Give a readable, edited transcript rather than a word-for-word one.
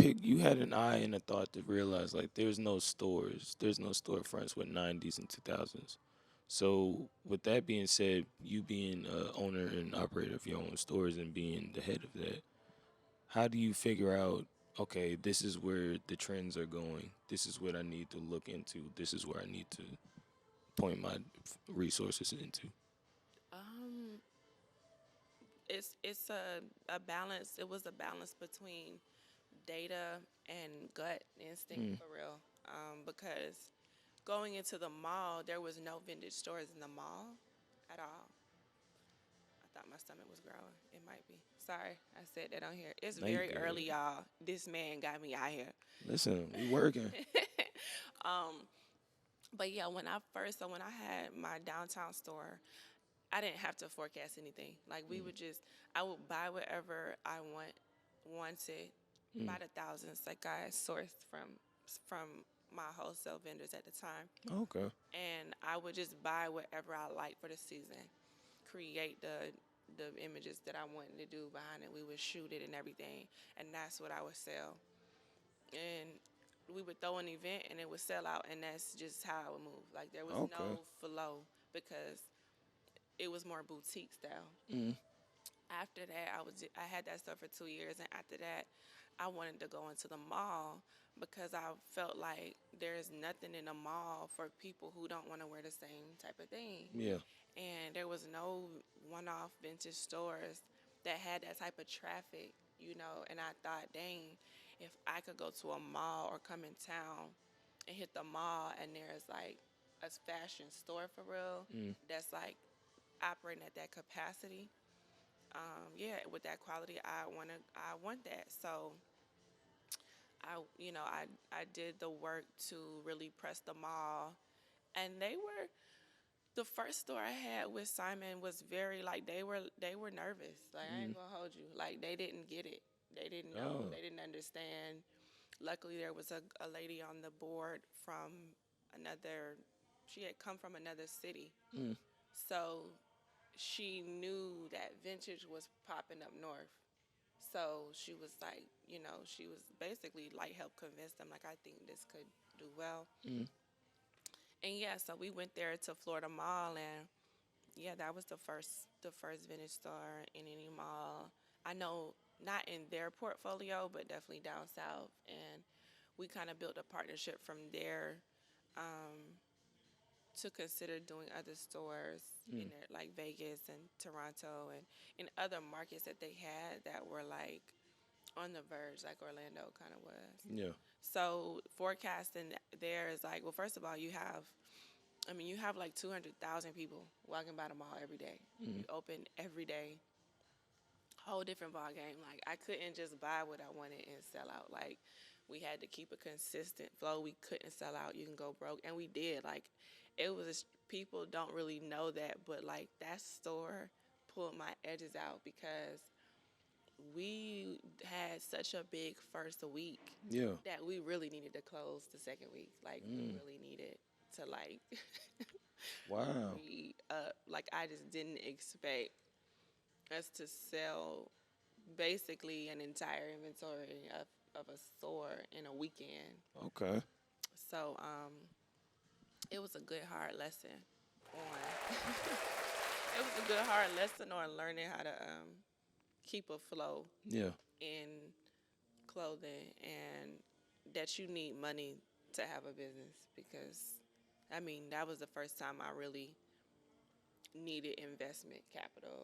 you had an eye and a thought to realize like there's no storefronts with '90s and 2000s. So with that being said, you being a owner and operator of your own stores and being the head of that, how do you figure out, okay, this is where the trends are going. This is what I need to look into. This is where I need to point my resources into. Um, it's a balance. It was a balance between data and gut instinct Mm. for real. Because going into the mall, there was no vintage stores in the mall at all. I thought my stomach was growling. It might be. Sorry, I said that on here. It's Now you very early, good. y'all. This man got me out here. Listen, we working. um, but yeah, when I had my downtown store, I didn't have to forecast anything. Like we Mm. would just, I would buy whatever I wanted by Mm. the thousands. Like I sourced from my wholesale vendors at the time, Okay. and I would just buy whatever I liked for the season, create the images that I wanted to do behind it. We would shoot it and everything, and that's what I would sell. And we would throw an event and it would sell out, and that's just how I would move. Like there was Okay. no flow because it was more boutique style. Mm. After that, I had that stuff for 2 years, and after that, I wanted to go into the mall because I felt like there's nothing in the mall for people who don't want to wear the same type of thing. Yeah. And there was no one-off vintage stores that had that type of traffic, And I thought, dang, if I could go to a mall or come in town and hit the mall, and there's like a fashion store for real Mm. that's like operating at that capacity, yeah, with that quality, I want that. So I did the work to really press the mall, and the first store I had with Simon was very like they were nervous. Like I Mm. ain't gonna hold you. Like they didn't get it. They didn't know. Oh. They didn't understand. Luckily, there was a lady on the board from another. She had come from another city, Mm. so she knew that vintage was popping up north. So she was like, she was basically like help convince them like I think this could do well. Mm. And yeah, so we went there to Florida Mall, and yeah, that was the first vintage store in any mall. I know not in their portfolio, but definitely down south. And we kind of built a partnership from there, um, to consider doing other stores Mm. in there, like Vegas and Toronto and in other markets that they had that were like on the verge, like Orlando kind of was. Yeah. So forecasting there is like, well, first of all, you have like 200,000 people walking by the mall every day. Mm. You open every day, whole different ball game. Like I couldn't just buy what I wanted and sell out. Like we had to keep a consistent flow. We couldn't sell out. You can go broke, and we did. Like it was people don't really know that, but like that store pulled my edges out because we had such a big first week Yeah. that we really needed to close the second week. Like we Mm. really needed to like Wow. re up. Like I just didn't expect us to sell basically an entire inventory of a store in a weekend. Okay. So it was a good hard lesson on it was a good hard lesson on learning how to keep a flow Yeah. in clothing, and that you need money to have a business because that was the first time I really needed investment capital